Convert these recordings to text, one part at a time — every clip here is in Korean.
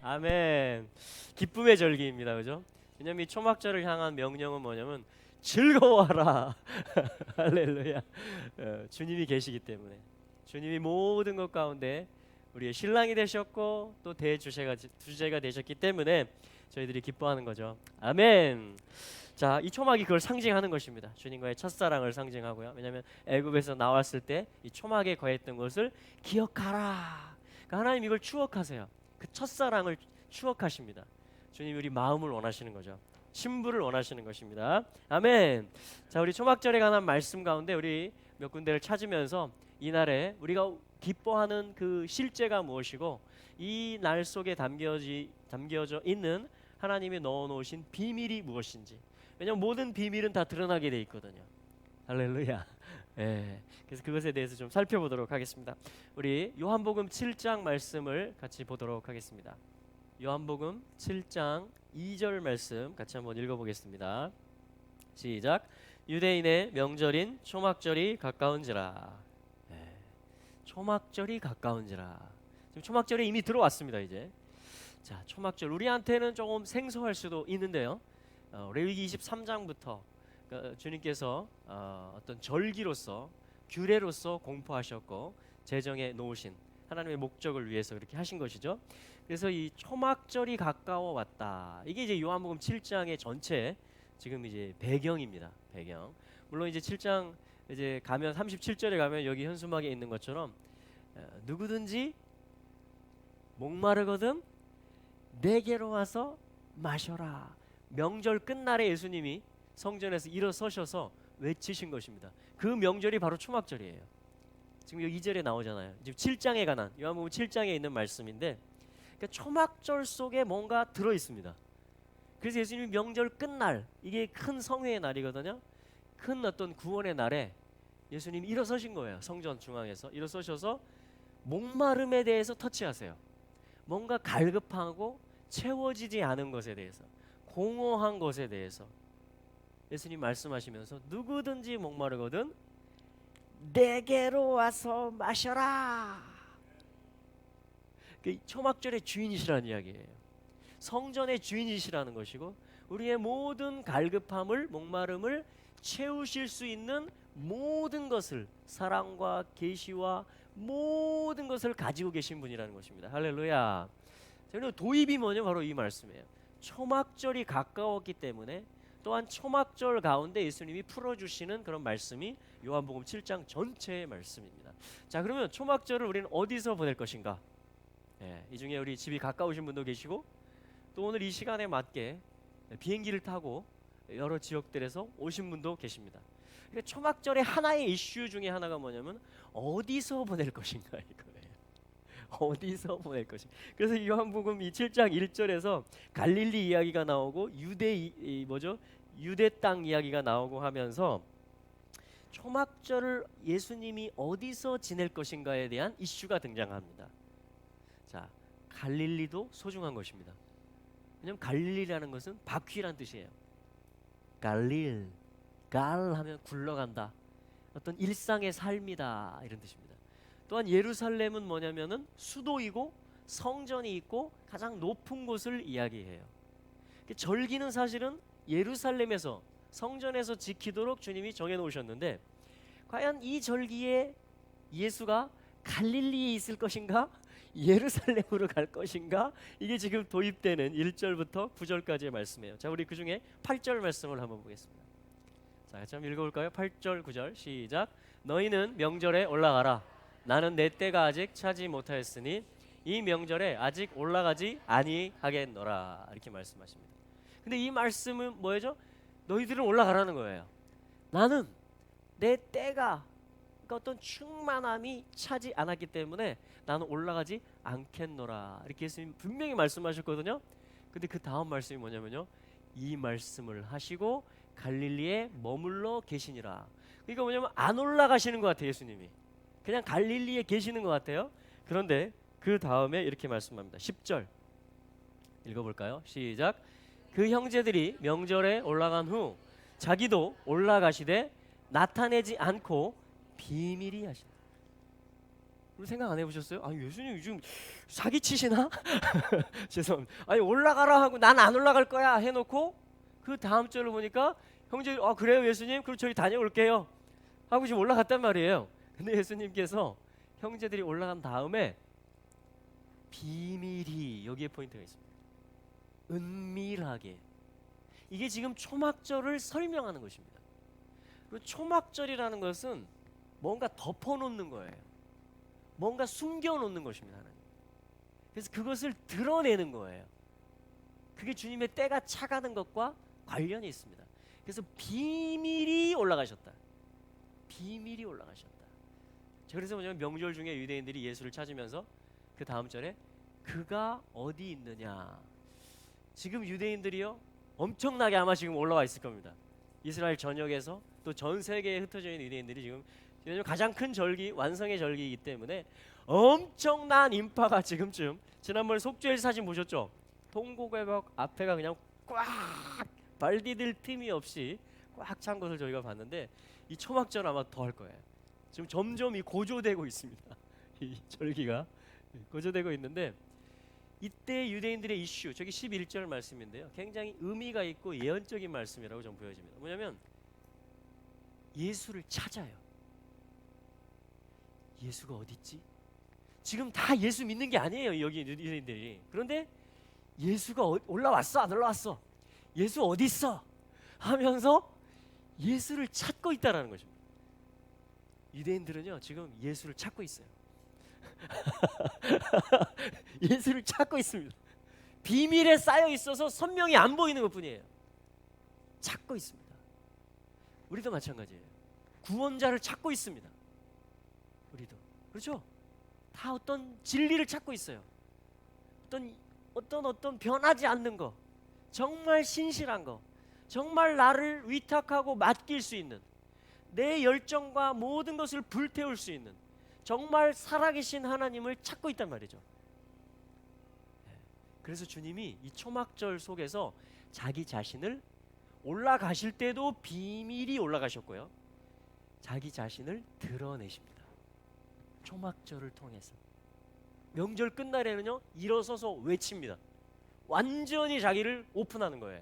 아멘. 기쁨의 절기입니다. 그죠? 왜냐면 이 초막절을 향한 명령은 뭐냐면 즐거워하라. 할렐루야. 주님이 계시기 때문에 주님이 모든 것 가운데 우리의 신랑이 되셨고 또 주제가 되셨기 때문에 저희들이 기뻐하는 거죠. 아멘. 자, 이 초막이 그걸 상징하는 것입니다. 주님과의 첫사랑을 상징하고요. 왜냐하면 애굽에서 나왔을 때 이 초막에 거했던 것을 기억하라. 그러니까 하나님 이걸 추억하세요. 그 첫사랑을 추억하십니다. 주님 우리 마음을 원하시는 거죠. 신부를 원하시는 것입니다. 아멘. 자, 우리 초막절에 관한 말씀 가운데 우리 몇 군데를 찾으면서 이날에 우리가 기뻐하는 그 실제가 무엇이고 이 날 속에 담겨져 있는 하나님이 넣어놓으신 비밀이 무엇인지. 왜냐하면 모든 비밀은 다 드러나게 돼 있거든요. 할렐루야. 예. 그래서 그것에 대해서 좀 살펴보도록 하겠습니다. 우리 요한복음 7장 말씀을 같이 보도록 하겠습니다. 요한복음 7장 2절 말씀 같이 한번 읽어보겠습니다. 시작. 유대인의 명절인 초막절이 가까운지라. 예. 초막절이 가까운지라. 지금 초막절이 이미 들어왔습니다. 이제. 자, 초막절 우리한테는 조금 생소할 수도 있는데요. 레위기 23장부터 주님께서 어떤 절기로서 규례로서 공포하셨고 제정해 놓으신 하나님의 목적을 위해서 그렇게 하신 것이죠. 그래서 이 초막절이 가까워 왔다. 이게 이제 요한복음 7장의 전체 지금 이제 배경입니다. 배경. 물론 이제 7장 이제 가면 37절에 가면 여기 현수막에 있는 것처럼 누구든지 목마르거든 내게로 와서 마셔라. 명절 끝날에 예수님이 성전에서 일어서셔서 외치신 것입니다. 그 명절이 바로 초막절이에요. 지금 여기 2절에 나오잖아요. 지금 7장에 관한 요한복음 7장에 있는 말씀인데 그러니까 초막절 속에 뭔가 들어 있습니다. 그래서 예수님이 명절 끝날 이게 큰 성회의 날이거든요. 큰 어떤 구원의 날에 예수님이 일어서신 거예요. 성전 중앙에서 일어서셔서 목마름에 대해서 터치하세요. 뭔가 갈급하고 채워지지 않은 것에 대해서 공허한 것에 대해서 예수님 말씀하시면서 누구든지 목마르거든 내게로 와서 마셔라. 그 초막절의 주인이시라는 이야기예요. 성전의 주인이시라는 것이고 우리의 모든 갈급함을 목마름을 채우실 수 있는 모든 것을 사랑과 계시와 모든 것을 가지고 계신 분이라는 것입니다. 할렐루야. 도입이 뭐냐 바로 이 말씀이에요. 초막절이 가까웠기 때문에 또한 초막절 가운데 예수님이 풀어주시는 그런 말씀이 요한복음 7장 전체의 말씀입니다. 자, 그러면 초막절을 우리는 어디서 보낼 것인가? 이 중에 우리 집이 가까우신 분도 계시고 또 오늘 이 시간에 맞게 비행기를 타고 여러 지역들에서 오신 분도 계십니다. 그러니까 초막절의 하나의 이슈 중에 하나가 뭐냐면 어디서 보낼 것인가 이거예요. 어디서 보낼 것인가. 그래서 요한복음 이 7장 1절에서 갈릴리 이야기가 나오고 유대 땅 이야기가 나오고 하면서 초막절을 예수님이 어디서 지낼 것인가에 대한 이슈가 등장합니다. 자, 갈릴리도 소중한 것입니다. 왜냐하면 갈릴리라는 것은 바퀴란 뜻이에요. 갈릴, 갈 하면 굴러간다. 어떤 일상의 삶이다 이런 뜻입니다. 또한 예루살렘은 뭐냐면은 수도이고 성전이 있고 가장 높은 곳을 이야기해요. 절기는 사실은 예루살렘에서 성전에서 지키도록 주님이 정해놓으셨는데 과연 이 절기에 예수가 갈릴리에 있을 것인가? 예루살렘으로 갈 것인가? 이게 지금 도입되는 1절부터 9절까지의 말씀이에요. 자, 우리 그 중에 8절 말씀을 한번 보겠습니다. 자, 같이 한번 읽어볼까요? 8절 9절 시작. 너희는 명절에 올라가라. 나는 내 때가 아직 차지 못하였으니 이 명절에 아직 올라가지 아니하겠노라. 이렇게 말씀하십니다. 근데 이 말씀은 뭐죠? 너희들은 올라가라는 거예요. 나는 내 때가 그러니까 어떤 충만함이 차지 않았기 때문에 나는 올라가지 않겠노라. 이렇게 예수님 분명히 말씀하셨거든요. 근데 그 다음 말씀이 뭐냐면요. 이 말씀을 하시고 갈릴리에 머물러 계시니라. 그러니까 뭐냐면 안 올라가시는 것 같아요. 예수님이. 그냥 갈릴리에 계시는 것 같아요. 그런데 그 다음에 이렇게 말씀합니다. 10절 읽어볼까요? 시작. 그 형제들이 명절에 올라간 후 자기도 올라가시되 나타내지 않고 비밀히 하신다. 우리 생각 안 해보셨어요? 아, 예수님 요즘 사기 치시나? 죄송합니다. 아니, 올라가라 하고 난 안 올라갈 거야 해놓고 그 다음 절을 보니까 형제, 아 그래요 예수님? 그럼 저희 다녀올게요 하고 지금 올라갔단 말이에요. 근데 예수님께서 형제들이 올라간 다음에 비밀히, 여기에 포인트가 있습니다. 은밀하게. 이게 지금 초막절을 설명하는 것입니다. 그리고 초막절이라는 것은 뭔가 덮어놓는 거예요. 뭔가 숨겨놓는 것입니다. 하나님. 그래서 그것을 드러내는 거예요. 그게 주님의 때가 차가는 것과 관련이 있습니다. 그래서 비밀이 올라가셨다. 비밀이 올라가셨다. 그래서 뭐냐면 명절 중에 유대인들이 예수를 찾으면서 그 다음 절에 그가 어디 있느냐. 지금 유대인들이요 엄청나게 아마 지금 올라와 있을 겁니다. 이스라엘 전역에서 또 전 세계에 흩어져 있는 유대인들이 지금 가장 큰 절기, 완성의 절기이기 때문에 엄청난 인파가 지금쯤, 지난번에 속죄일 사진 보셨죠? 통곡의벽 앞에가 그냥 꽉 발 디딜 틈이 없이 꽉 찬 것을 저희가 봤는데 이 초막절 아마 더 할 거예요. 지금 점점 이 고조되고 있습니다. 이 절기가 고조되고 있는데 이때 유대인들의 이슈, 저기 11절 말씀인데요. 굉장히 의미가 있고 예언적인 말씀이라고 좀 보여집니다. 뭐냐면 예수를 찾아요. 예수가 어디 있지? 지금 다 예수 믿는 게 아니에요, 여기 유대인들이. 그런데 예수가 올라왔어, 안 올라왔어? 예수 어디 있어? 하면서 예수를 찾고 있다라는 것입니다. 유대인들은요 지금 예수를 찾고 있어요. 예수를 찾고 있습니다. 비밀에 쌓여 있어서 선명히 안 보이는 것뿐이에요. 찾고 있습니다. 우리도 마찬가지예요. 구원자를 찾고 있습니다. 우리도 그렇죠? 다 어떤 진리를 찾고 있어요. 어떤 변하지 않는 거, 정말 신실한 거, 정말 나를 위탁하고 맡길 수 있는, 내 열정과 모든 것을 불태울 수 있는 정말 살아계신 하나님을 찾고 있단 말이죠. 그래서 주님이 이 초막절 속에서 자기 자신을, 올라가실 때도 비밀이 올라가셨고요, 자기 자신을 드러내십니다. 초막절을 통해서. 명절 끝날에는요 일어서서 외칩니다. 완전히 자기를 오픈하는 거예요.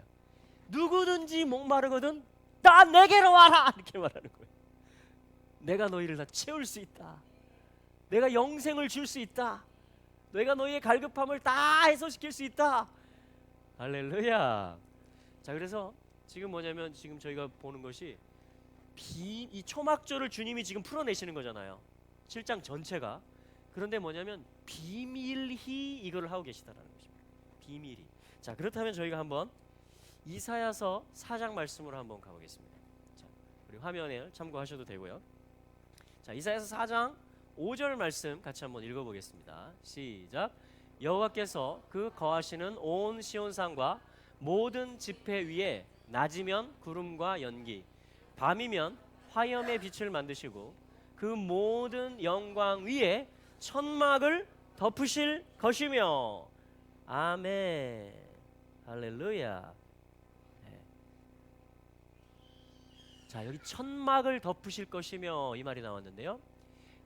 누구든지 목마르거든 다 내게로 와라, 이렇게 말하는 거예요. 내가 너희를 다 채울 수 있다. 내가 영생을 줄 수 있다. 내가 너희의 갈급함을 다 해소시킬 수 있다. 할렐루야. 자, 그래서 지금 뭐냐면 지금 저희가 보는 것이 이 초막절을 주님이 지금 풀어내시는 거잖아요, 7장 전체가. 그런데 뭐냐면 비밀히 이거를 하고 계시다라는 것입니다. 비밀히. 자, 그렇다면 저희가 한번 이사야서 4장 말씀으로 한번 가보겠습니다. 자, 우리 화면에 참고하셔도 되고요. 자, 이사야서 4장 5절 말씀 같이 한번 읽어보겠습니다. 시작. 여호와께서 그 거하시는 온 시온산과 모든 지폐 위에 낮이면 구름과 연기, 밤이면 화염의 빛을 만드시고 그 모든 영광 위에 천막을 덮으실 것이며. 아멘. 할렐루야. 네. 자, 여기 천막을 덮으실 것이며 이 말이 나왔는데요,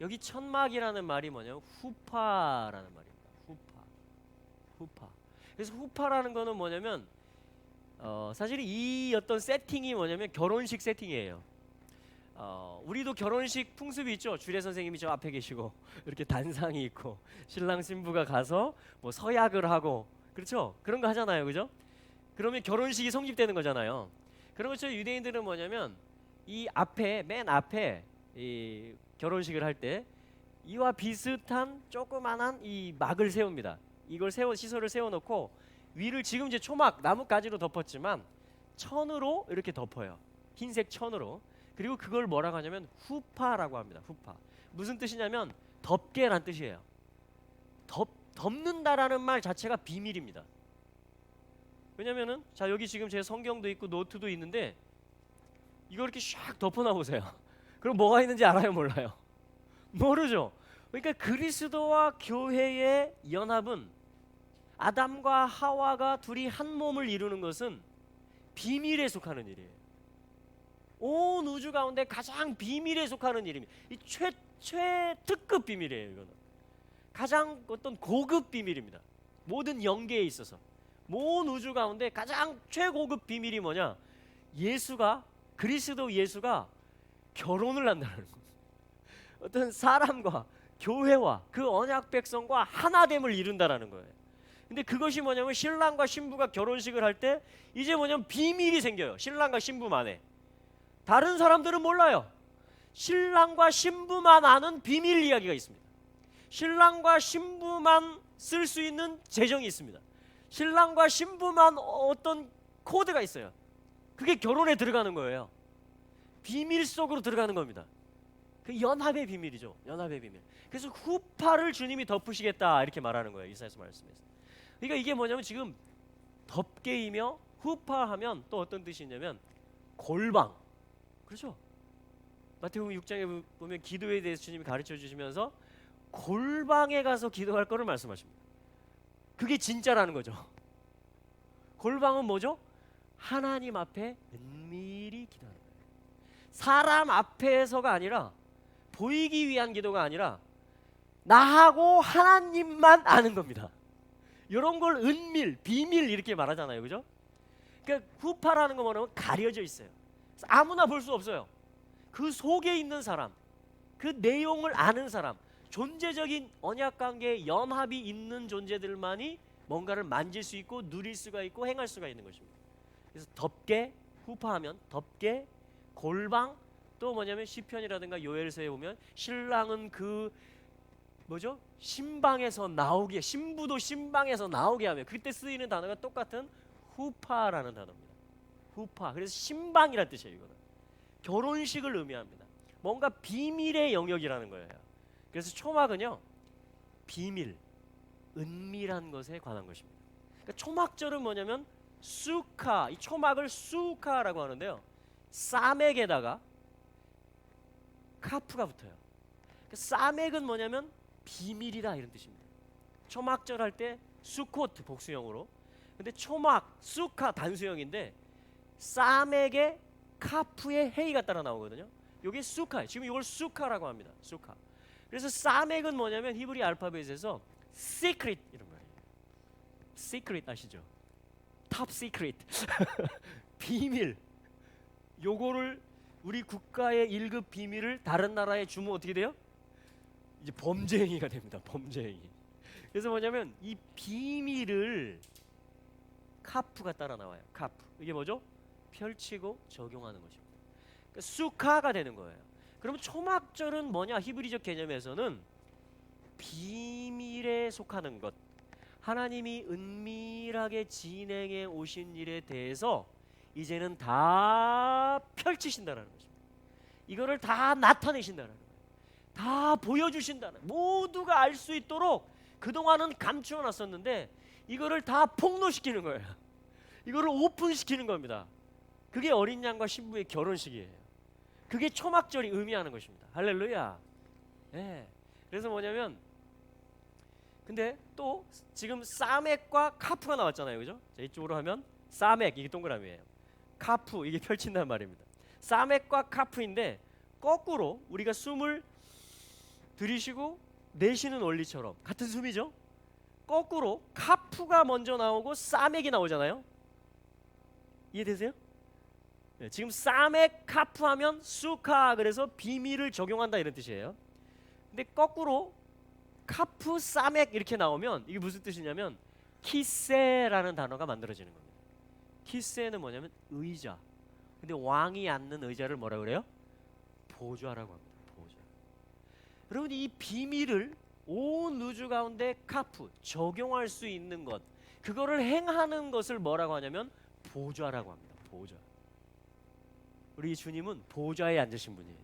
여기 천막이라는 말이 뭐냐면 후파라는 말입니다. 후파. 그래서 후파라는 거는 뭐냐면 사실 이 어떤 세팅이 뭐냐면 결혼식 세팅이에요. 우리도 결혼식 풍습이 있죠. 주례 선생님이 저 앞에 계시고 이렇게 단상이 있고 신랑 신부가 가서 뭐 서약을 하고, 그렇죠? 그런 거 하잖아요, 그죠? 그러면 결혼식이 성립되는 거잖아요. 그런 것처럼 유대인들은 뭐냐면 이 앞에, 맨 앞에 이 결혼식을 할 때 이와 비슷한 조그만한 이 막을 세웁니다. 이걸 시설을 세워놓고 위를 지금 이제 초막 나뭇가지로 덮었지만 천으로 이렇게 덮어요. 흰색 천으로. 그리고 그걸 뭐라고 하냐면 후파라고 합니다. 후파. 무슨 뜻이냐면 덮개란 뜻이에요. 덮는다라는 말 자체가 비밀입니다. 왜냐면은 자, 여기 지금 제 성경도 있고 노트도 있는데 이거 이렇게 샥 덮어놔 보세요. 그럼 뭐가 있는지 알아요, 몰라요? 모르죠. 그러니까 그리스도와 교회의 연합은, 아담과 하와가 둘이 한 몸을 이루는 것은 비밀에 속하는 일이에요. 온 우주 가운데 가장 비밀에 속하는 일입니다. 이 최특급 비밀이에요, 이거는. 가장 어떤 고급 비밀입니다. 모든 영계에 있어서 모든 우주 가운데 가장 최고급 비밀이 뭐냐? 예수가, 그리스도 예수가 결혼을 한다는 거예요. 어떤 사람과 교회와 그 언약 백성과 하나됨을 이룬다라는 거예요. 근데 그것이 뭐냐면 신랑과 신부가 결혼식을 할 때 이제 뭐냐면 비밀이 생겨요. 신랑과 신부만에. 다른 사람들은 몰라요. 신랑과 신부만 아는 비밀 이야기가 있습니다. 신랑과 신부만 쓸 수 있는 재정이 있습니다. 신랑과 신부만 어떤 코드가 있어요. 그게 결혼에 들어가는 거예요. 비밀 속으로 들어가는 겁니다. 그 연합의 비밀이죠. 연합의 비밀. 그래서 후파를 주님이 덮으시겠다 이렇게 말하는 거예요. 이사야서 말씀에서. 그러니까 이게 뭐냐면 지금 덮개이며 후파하면 또 어떤 뜻이 있냐면 골방. 그렇죠? 마태복음 6장에 보면 기도에 대해서 주님이 가르쳐 주시면서 골방에 가서 기도할 거를 말씀하십니다. 그게 진짜라는 거죠. 골방은 뭐죠? 하나님 앞에 은밀히 기도하는 거예요. 사람 앞에서가 아니라 보이기 위한 기도가 아니라 나하고 하나님만 아는 겁니다. 이런 걸 은밀, 비밀 이렇게 말하잖아요. 그죠? 그러니까 후파라는 거 뭐냐면 가려져 있어요. 아무나 볼 수 없어요. 그 속에 있는 사람, 그 내용을 아는 사람, 존재적인 언약관계에 연합이 있는 존재들만이 뭔가를 만질 수 있고 누릴 수가 있고 행할 수가 있는 것입니다. 그래서 덮개, 후파하면 덮개, 골방, 또 뭐냐면 시편이라든가 요엘서에 보면 신랑은 그 뭐죠? 신방에서 나오게, 신부도 신방에서 나오게 하며, 그때 쓰이는 단어가 똑같은 후파라는 단어입니다. 후파. 그래서 신방이라는 뜻이에요. 이거는 결혼식을 의미합니다. 뭔가 비밀의 영역이라는 거예요. 그래서 초막은요, 비밀, 은밀한 것에 관한 것입니다. 그러니까 초막절은 뭐냐면 수카, 이 초막을 수카라고 하는데요, 사맥에다가 카프가 붙어요. 그러니까 사맥은 뭐냐면 비밀이다 이런 뜻입니다. 초막절 할 때 수코트 복수형으로, 근데 초막, 수카 단수형인데 사맥에 카프에 헤이가 따라 나오거든요. 이게 수카, 지금 이걸 수카라고 합니다. 수카. 그래서 사맥은 뭐냐면 히브리 알파벳에서 secret 이런 거예요. secret 아시죠? top secret 비밀. 요거를 우리 국가의 1급 비밀을 다른 나라에 주면 어떻게 돼요? 이제 범죄 행위가 됩니다. 범죄 행위. 그래서 뭐냐면 이 비밀을 카프가 따라 나와요. 카프. 이게 뭐죠? 펼치고 적용하는 것입니다. 그러니까 수카가 되는 거예요. 그러면 초막절은 뭐냐? 히브리적 개념에서는 비밀에 속하는 것, 하나님이 은밀하게 진행해 오신 일에 대해서 이제는 다 펼치신다는 것입니다. 이거를 다 나타내신다는 거예요. 다 보여주신다는, 모두가 알 수 있도록 그동안은 감추어 놨었는데 이거를 다 폭로시키는 거예요. 이거를 오픈시키는 겁니다. 그게 어린 양과 신부의 결혼식이에요. 그게 초막절이 의미하는 것입니다. 할렐루야. 네. 그래서 뭐냐면, 근데 또 지금 사맥과 카프가 나왔잖아요. 그죠? 자, 이쪽으로 하면 사맥, 이게 동그라미예요. 카프, 이게 펼친다는 말입니다. 사맥과 카프인데 거꾸로 우리가 숨을 들이쉬고 내쉬는 원리처럼 같은 숨이죠. 거꾸로 카프가 먼저 나오고 사맥이 나오잖아요. 이해되세요? 네, 지금 사맥 카프 하면 수카, 그래서 비밀을 적용한다 이런 뜻이에요. 근데 거꾸로 카프 사맥 이렇게 나오면 이게 무슨 뜻이냐면 키세라는 단어가 만들어지는 겁니다. 키세는 뭐냐면 의자. 근데 왕이 앉는 의자를 뭐라 그래요? 보좌라고 합니다. 보좌. 여러분, 이 비밀을 온 우주 가운데 카프, 적용할 수 있는 것, 그거를 행하는 것을 뭐라고 하냐면 보좌라고 합니다. 보좌. 우리 주님은 보좌에 앉으신 분이에요.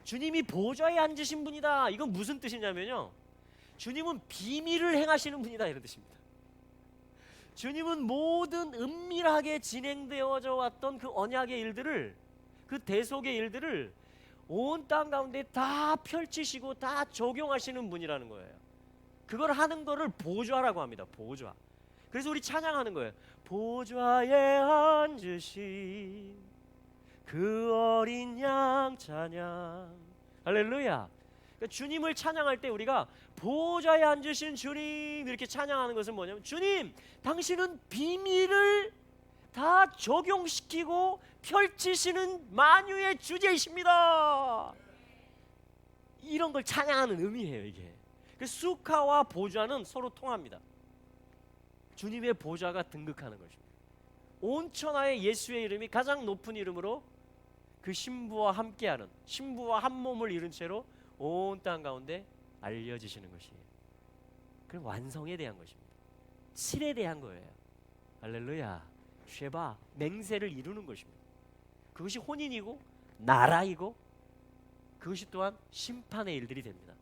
주님이 보좌에 앉으신 분이다. 이건 무슨 뜻이냐면요, 주님은 비밀을 행하시는 분이다 이런 뜻입니다. 주님은 모든 은밀하게 진행되어져 왔던 그 언약의 일들을, 그 대속의 일들을 온 땅 가운데 다 펼치시고 다 적용하시는 분이라는 거예요. 그걸 하는 거를 보좌라고 합니다. 보좌. 그래서 우리 찬양하는 거예요. 보좌에 앉으신 그 어린 양 찬양. 할렐루야. 그러니까 주님을 찬양할 때 우리가 보좌에 앉으신 주님 이렇게 찬양하는 것은 뭐냐면, 주님 당신은 비밀을 다 적용시키고 펼치시는 만유의 주제이십니다. 이런 걸 찬양하는 의미예요. 이게 수카와 보좌는 서로 통합니다. 주님의 보좌가 등극하는 것입니다. 온 천하의 예수의 이름이 가장 높은 이름으로 그 신부와 함께하는, 신부와 한 몸을 이룬 채로 온 땅 가운데 알려지시는 것이에요. 그럼 완성에 대한 것입니다. 실에 대한 거예요. 할렐루야. 쉐바, 맹세를 이루는 것입니다. 그것이 혼인이고 나라이고 그것이 또한 심판의 일들이 됩니다.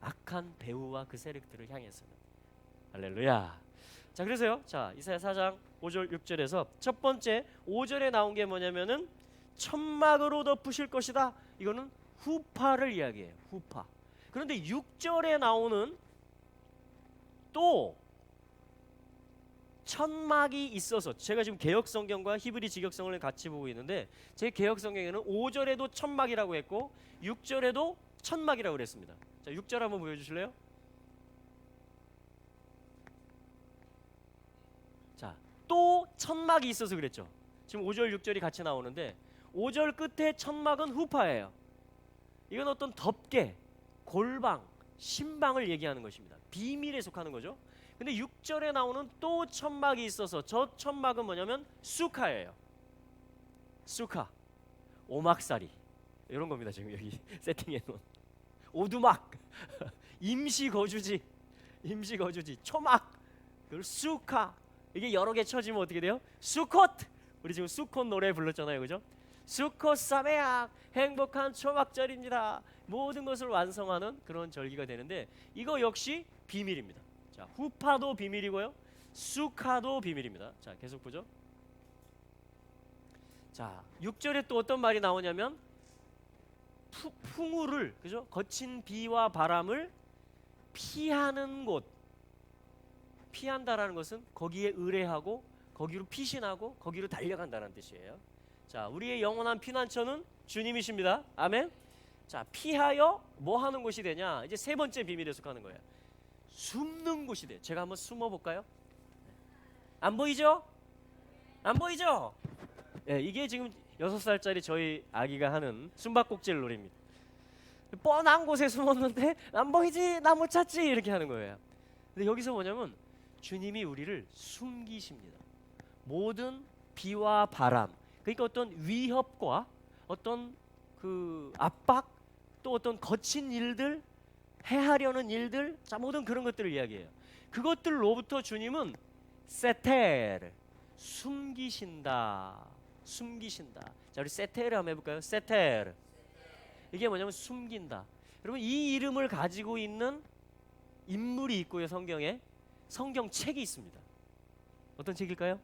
악한 배후와 그 세력들을 향해서는. 할렐루야. 자, 그래서요. 자, 이사야 4장 5절 6절에서 첫 번째 5절에 나온 게 뭐냐면은 천막으로 덮으실 것이다. 이거는 후파를 이야기해요. 후파. 그런데 6절에 나오는 또 천막이 있어서, 제가 지금 개역성경과 히브리 직역성을 같이 보고 있는데 제 개역성경에는 5절에도 천막이라고 했고 6절에도 천막이라고 그랬습니다. 자, 6절 한번 보여주실래요? 자, 또 천막이 있어서 그랬죠. 지금 5절 6절이 같이 나오는데 5절 끝에 천막은 후파예요. 이건 어떤 덮개, 골방, 신방을 얘기하는 것입니다. 비밀에 속하는 거죠. 근데 6절에 나오는 또 천막이 있어서 저 천막은 뭐냐면 수카예요. 수카, 오막살이 이런 겁니다. 지금 여기 세팅해 놓은 오두막, 임시거주지, 초막, 그리고 수카. 이게 여러 개 쳐지면 어떻게 돼요? 수콧. 우리 지금 수콧 노래 불렀잖아요, 그죠? 수콧 사메악, 행복한 초막절입니다. 모든 것을 완성하는 그런 절기가 되는데 이거 역시 비밀입니다. 자, 후파도 비밀이고요, 수카도 비밀입니다. 자, 계속 보죠. 자, 6절에 또 어떤 말이 나오냐면 풍우를, 그죠? 거친 비와 바람을 피하는 곳. 피한다라는 것은 거기에 의뢰하고 거기로 피신하고 거기로 달려간다는 뜻이에요. 자, 우리의 영원한 피난처는 주님이십니다. 아멘. 자, 피하여 뭐 하는 곳이 되냐? 이제 세 번째 비밀에 속하는 거예요. 숨는 곳이 돼. 제가 한번 숨어 볼까요? 안 보이죠? 안 보이죠? 예, 이게 지금 6살짜리 저희 아기가 하는 숨바꼭질 놀이입니다. 뻔한 곳에 숨었는데 안 보이지? 나 못 찾지? 이렇게 하는 거예요. 근데 여기서 뭐냐면 주님이 우리를 숨기십니다. 모든 비와 바람, 그러니까 어떤 위협과 어떤 그 압박, 또 어떤 거친 일들, 해하려는 일들, 자, 모든 그런 것들을 이야기해요. 그것들로부터 주님은 세테르, 숨기신다. 자, 우리 세테르 한번 해볼까요? 세테르. 이게 뭐냐면 숨긴다. 여러분, 이 이름을 가지고 있는 인물이 있고요. 성경에 성경책이 있습니다. 어떤 책일까요?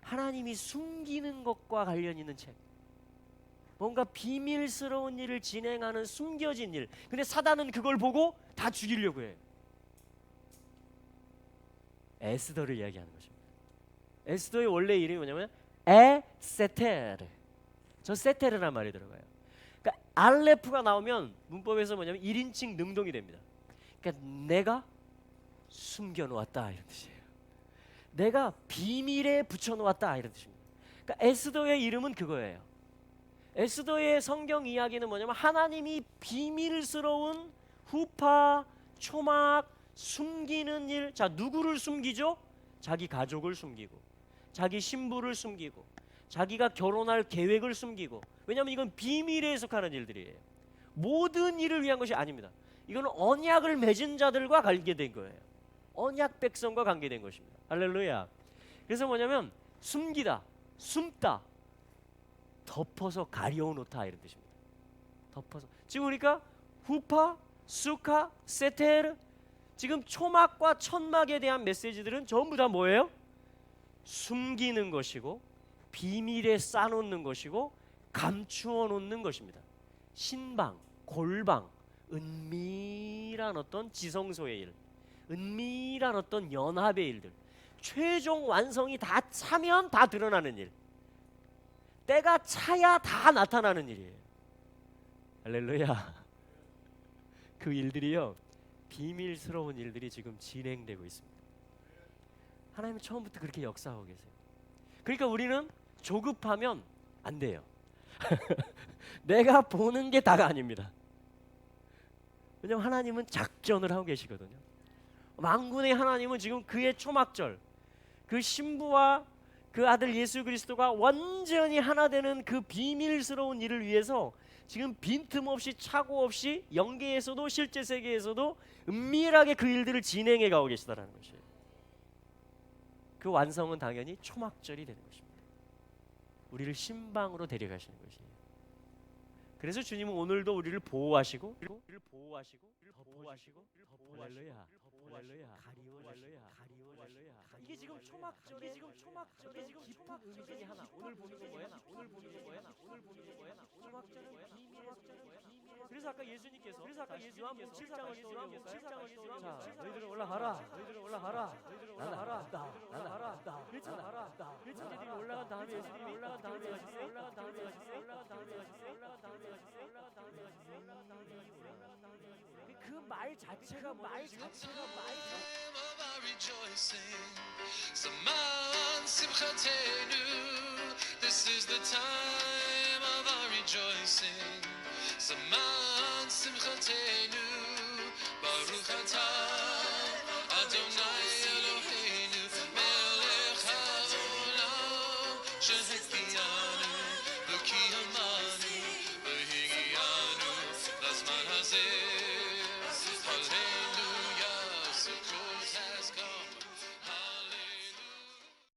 하나님이 숨기는 것과 관련 있는 책. 뭔가 비밀스러운 일을 진행하는 숨겨진 일. 근데 사단은 그걸 보고 다 죽이려고 해요. 에스더를 이야기하는 것입니다. 에스더의 원래 이름이 뭐냐면 에세테르. 저 세테르란 말이 들어가요. 그러니까 알레프가 나오면 문법에서 뭐냐면 1인칭 능동이 됩니다. 그러니까 내가 숨겨놓았다, 이런 뜻이에요. 내가 비밀에 붙여놓았다, 이런 뜻입니다. 그러니까 에스더의 이름은 그거예요. 에스더의 성경 이야기는 뭐냐면 하나님이 비밀스러운 후파, 초막, 숨기는 일. 자, 누구를 숨기죠? 자기 가족을 숨기고, 자기 신부를 숨기고, 자기가 결혼할 계획을 숨기고. 왜냐하면 이건 비밀에 속하는 일들이에요. 모든 일을 위한 것이 아닙니다. 이거는 언약을 맺은 자들과 관계된 거예요. 언약 백성과 관계된 것입니다. 할렐루야. 그래서 뭐냐면 숨기다, 숨다, 덮어서 가려놓다, 이런 뜻입니다. 덮어서. 지금 그러니까 후파, 수카, 세테르, 지금 초막과 천막에 대한 메시지들은 전부 다 뭐예요? 숨기는 것이고, 비밀에 쌓아놓는 것이고, 감추어 놓는 것입니다. 신방, 골방, 은밀한 어떤 지성소의 일, 은밀한 어떤 연합의 일들, 최종 완성이 다 차면 다 드러나는 일, 때가 차야 다 나타나는 일이에요. 할렐루야. 그 일들이요, 비밀스러운 일들이 지금 진행되고 있습니다. 하나님은 처음부터 그렇게 역사하고 계세요. 그러니까 우리는 조급하면 안 돼요. 내가 보는 게 다가 아닙니다. 왜냐하면 하나님은 작전을 하고 계시거든요. 만군의 하나님은 지금 그의 초막절, 그 신부와 그 아들 예수 그리스도가 완전히 하나 되는 그 비밀스러운 일을 위해서 지금 빈틈없이 착오 없이 영계에서도 실제 세계에서도 은밀하게 그 일들을 진행해 가고 계시다라는 것이에요. 그 완성은 당연히 초막절이 되는 것입니다. 우리를 신방으로 데려가시는 것이에요. 그래서 주님은 오늘도 우리를 보호하시고 할렐루야, 할렐루야, 할렐루야. 이게 지금 초막절의 깊은 의미 중에 하나. 오늘 보는 거 뭐야? 초막절은 비밀의. 그래서 아까 예수님께서 요한복음 7장을 떠올려. 자, 너희들은 올라가라. 나는 그랬잖아. 제자들이 올라간 다음에 예수님이 올라간 다음에 그 말 자체가 Zaman simchatenu, this is the time of our rejoicing. Zaman simchatenu, Baruch atah